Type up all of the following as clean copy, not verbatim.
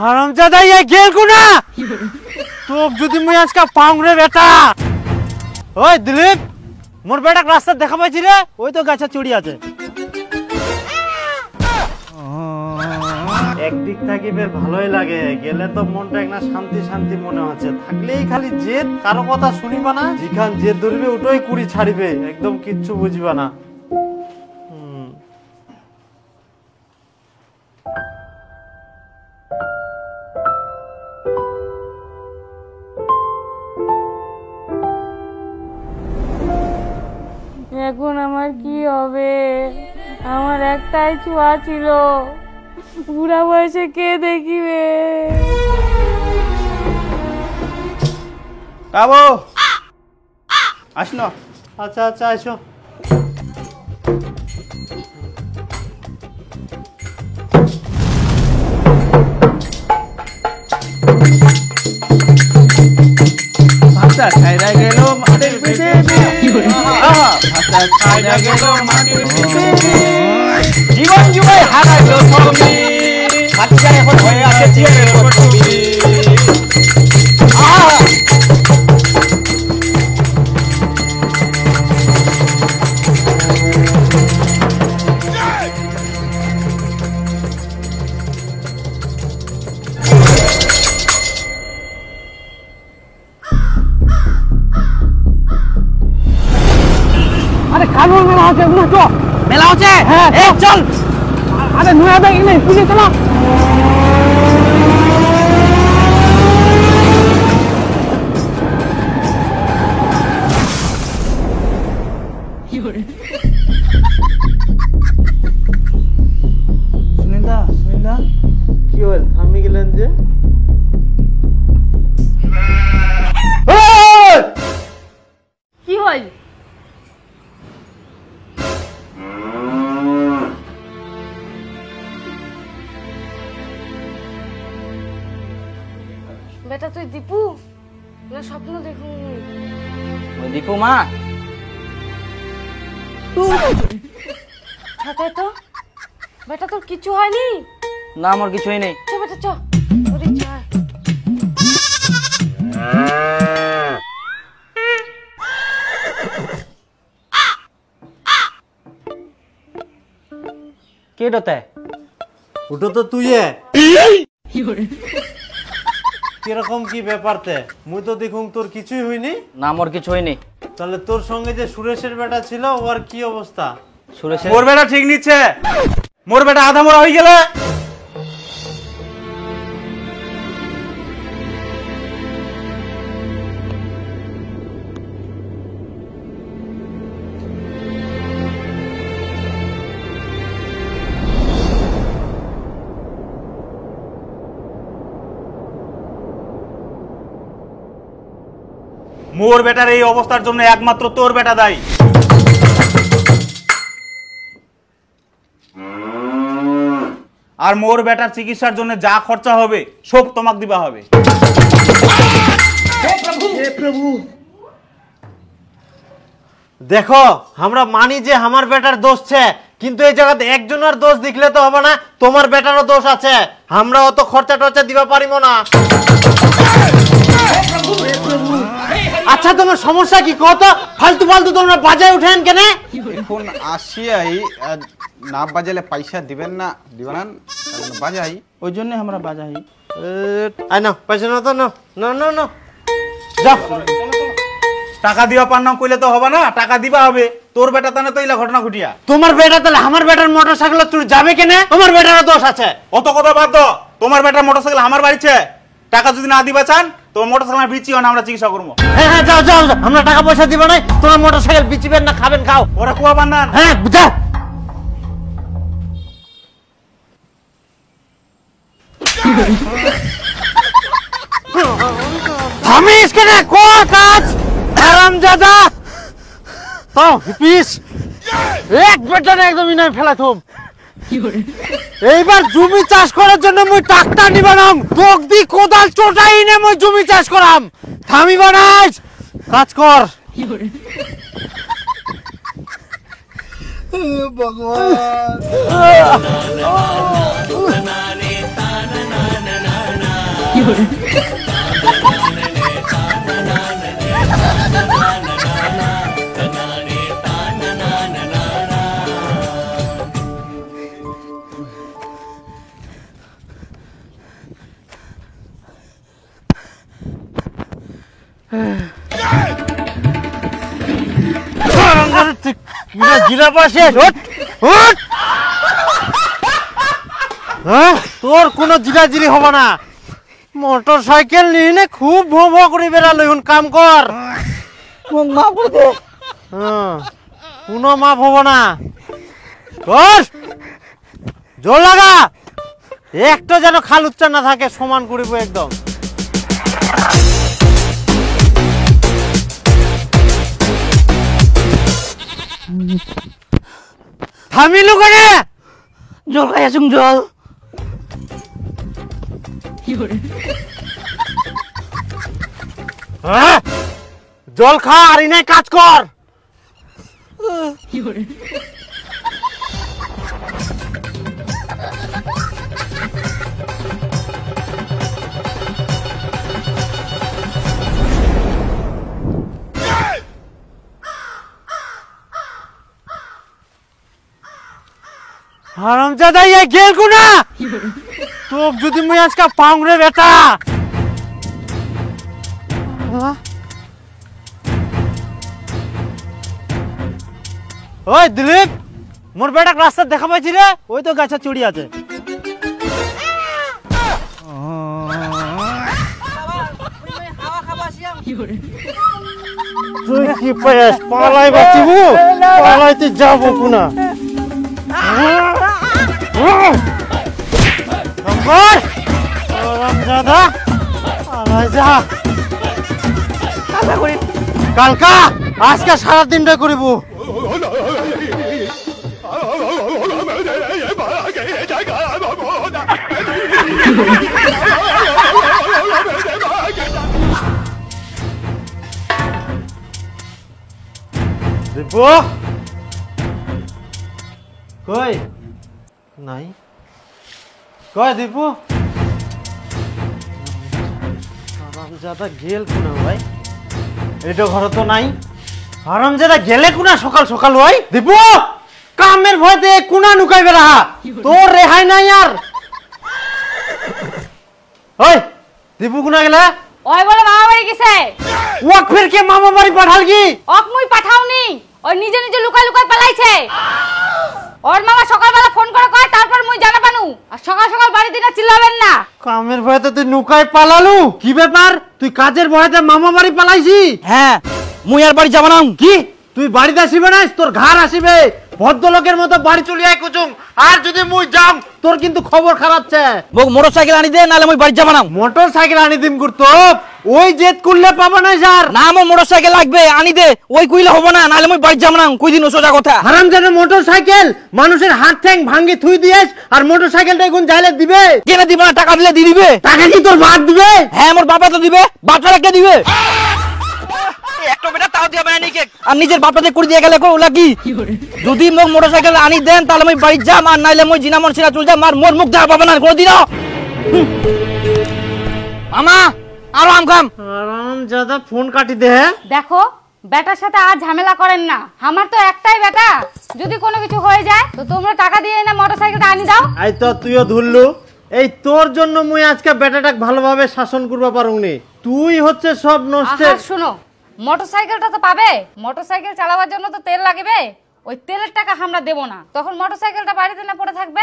হারামজাদা এই গেল কোনা তোক যদি মুই আজকে পাউং রে বেটা। ওই দিলীপ মোর বেটা রাস্তা দেখা পাইছি রে, ওই তো গাছে চুড়ি আছে। একদিক থেকে বের ভালোই লাগে, গেলে তো মনটা একটা শান্তি শান্তি মনে হচ্ছে। থাকলেই খালি জেদ, কারো কথা শুনিবা না, যেখান জেদ ধরবে ওটাই কুড়ি ছাড়িবে, একদম কিচ্ছু বুঝবা না। এখন আমার কি হবে? আমার একটাই ছোঁয়া ছিল, বুড়া বয়সে কে দেখিবে? কাবো আসনো। আচ্ছা আচ্ছা আসো। ভাষা ছাইরা গেল মাটির পৃথিবী, ভাষা ছাইরা গেল মাটির পৃথিবী, জীবন জুয়াই হারাইল তুমি, বাচ্চা এখন হয়ে আছে চিয়ারের উপর তুমি। আরে কানুন মেলা হচ্ছে, মেলা হচ্ছে। হ্যাঁ চল। আরে নয়া ব্যাগ নেই, পুলিশ চলো। সুনিন্দা সুনিন্দা কি হল, থামি গেলেন যে? কি হল? বেটা তুই দীপু না স্বপ্ন দেখুন? দেখো মা, ছাতায় তো বেটা তোর কিছু হয়নি? না আমার কিছুই নেই। চ বেটা চ, ওরে চল। কে ডতে? ওটা তো তুই। কিরকম কি ব্যাপারতে? মুই তো দেখুন তোর কিছুই হয়নি। না আমার কিছু হয়নি। তাহলে তোর সঙ্গে যে সুরেশের বেটা ছিল ওর কি অবস্থা? সুরেশের মোর বেটা ঠিক নিচ্ছে, মোর বেটা আধা মরা হয়ে গেলে। মোর বেটার এই অবস্থার জন্য একমাত্র তোর বেটা দায়ী। আর মোর বেটার চিকিৎসার জন্য যা খরচা হবে সব তোমাক দিবা হবে। দেখো আমরা মানি যে আমার বেটার দোষ আছে, কিন্তু এই জায়গাতে একজনের দোষ দেখলে তো হবে না, তোমার বেটারও দোষ আছে। আমরা অত খরচা টরচা দিবা পারিব না। আচ্ছা তোমার সমস্যা কি কত? ফালতু ফালতু তোমরা বাজায় উঠেন কেন? এখন আসিয়াই না বাজালে পয়সা দিবেন না, দিবেন বাজাই, ওই জন্য আমরা বাজাই। আই না পয়সা না তো না না না না যাও। টাকা দিবা পার না কইলে তো হবে না, টাকা দিবা হবে। তোর বেটা তানে তো ইলা ঘটনা ঘটিয়া। তোমার বেটা তাহলে আমার বেটার মোটরসাইকেল তুই যাবে কেন? আমার বেটারও দোষ আছে। অত কথা বাদ দাও, তোমার বেটার মোটরসাইকেল আমার বাড়িছে। টাকা যদি না দিবা চান তোমার মোটরসাইকেল বিচিও না, আমরা চিকিৎসা করবো। হ্যাঁ হ্যাঁ যাও যাও, আমরা টাকা পয়সা দিব না, তোমার মোটরসাইকেল বিচিবেন না, খাবেন খাও। ওরা কুয়া বান্নান। হ্যাঁ যাও। থামিস কেন? কর কাজ হারামজাদা। তো পিস এক বেটা না একদম ইনাই ফেলা থুম। এইবার জমি চাষ করার জন্য মুই ট্রাক্টর নিবানাম, তোক দি কোদাল চোটাই নে মুই জমি চাষ করাম। থামি বানাইস, কাজ কর। ভগবান জিরা পাশে তোর কোনো জিরাজিরি হব না। মোটর সাইকেল নিয়ে খুব ভো ভো করে বেড়ালো, এখন কাম কর। কোনো মাপ হব না, জোর লাগা, একটা যেন খাল উচ্চার না থাকে, সমান করিব একদম। থামিলু কেনে? জল খাই আসুন, জল। জল খা আর নাই কাজ কর। হারামজাদা ইয়ে গেল কুনা, তোক যদি মুই আজকে পাউং রে বেটা। ওই দিলীপ, মোর বেটা রাস্তা দেখা পাইছি রে, ওই তো গাছে চুড়ি আছে। তুই কি পাইস? পালাই বাঁচিবু, পালাইতে যাবো কুনা। কালকা আজকে সারাদিনটা করিব। কই নাই, কই দীপু? হারামজাদা গেল কোনা ভাই? এটা ঘর তো নাই। হারামজাদা গেলে কোনা সকাল সকাল ভাই? দীপু কামের ভয়তে কোনা নুকাইবে রাহা, তোর রেহাই নাই আর। ওই দীপু কোনা গেলা? ওই বলে মামা বাড়ি গেছে। ওয়াক ফির কে মামা বাড়ি পাঠাল কি? ওক মুই পাঠাওনি, ওই নিজে নিজে লুকাই লুকাই পালাইছে। ওর মামা সকালবেলা ফোন করে কয়, তারপর মুই জানা পানু। আর সকাল সকাল বাড়ি দিনা চিল্লাবেন না। কামের ভয়তে তুই নুকাই পালালু? কি ব্যাপার, তুই কাজের ভয়তে মামা বাড়ি পালাইছি? হ্যাঁ, মুই আর বাড়ি যাব না। কি তুই বাড়িতে আসিবে না? তোর ঘর আসিবে। ভদ্রলোকের মতো বাড়ি চলে আয় কুচুং। আর যদি মুই যাম তোর কিন্তু খবর খারাপছে। মোটর সাইকেল আনি দে, নালে মুই বাড়ি যাব না। মোটর সাইকেল আনি দিম করতো, ওই জেদ করলে পাবো না স্যার। না, আমার মোটর সাইকেল লাগবে, আনি দে। ওই কইলে হবে না, নালে মুই বাড়ি যাব না। কই দিন সোজা কথা। হারামজাদা মোটর সাইকেল মানুষের হাত ঠ্যাং ভাঙ্গি থুই দিয়েছ, আর মোটর সাইকেলটা এখন যাইলে দিবে? কেনে দিবে না? টাকা দিলে দিয়ে দিবে। টাকা কি তোর বাপ দিবে? হ্যাঁ, আমার বাবা তো দিবে। বাপটা কে দিবে? একটা বেটা তাও দিবে না নিকে। আর নিজের বাপটাতে করে দিয়ে গেলে ওলা কি? যদি মোক মোটর সাইকেল আনি দেন তাহলে মই বাড়ি যাম, আর নাইলে মই জিনা মন সিনা চলে যাম। আর মোর মুখ দেখা পাবে না কোনদিন। মামা আরো আম খাম। হারামজাদা ফোন কাটি দে। দেখো বেটার সাথে আর ঝামেলা করেন না। আমার তো একটাই বেটা, যদি কোনো কিছু হয়ে যায় তো তোমরা টাকা দিয়ে না মোটরসাইকেলটা আনি দাও। আই তো তুইও ধরলু। এই তোর জন্য মুই আজকে বেটাটাকে ভালোভাবে শাসন করবা পারুনি। তুই হচ্ছে সব নষ্ট। শুনো, মোটরসাইকেলটা তো পাবে। মোটরসাইকেল চালাবার জন্য তো তেল লাগবে। ওই তেলের টাকা আমরা দেব না, তখন মোটরসাইকেলটা বাড়িতে না পড়ে থাকবে।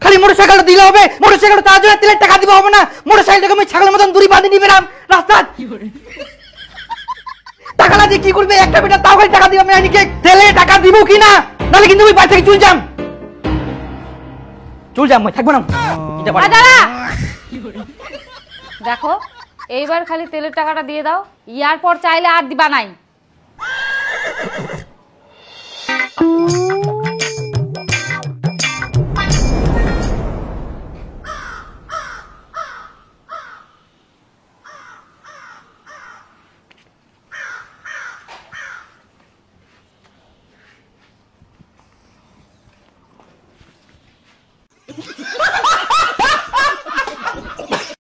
খালি মোটরসাইকেলটা দিলে হবে? মোটরসাইকেলটা তার জন্য তেলের টাকা দিতে হবে না? মোটরসাইকেলটাকে আমি ছাগলের মতন দড়ি বাঁধি নিবে নাম রাস্তা। টাকা না দিয়ে কি করবে? একটা বেটা তাও খালি টাকা দিবে। আমি আইনিকে তেলে টাকা দিব কি না, নাহলে কিন্তু আমি বাড়ি থেকে চলে যাম। চল যাম, মই থাকবো না। দেখো এইবার খালি তেলের টাকাটা দিয়ে দাও, ইয়ার পর চাইলে আর দিবা নাই। কি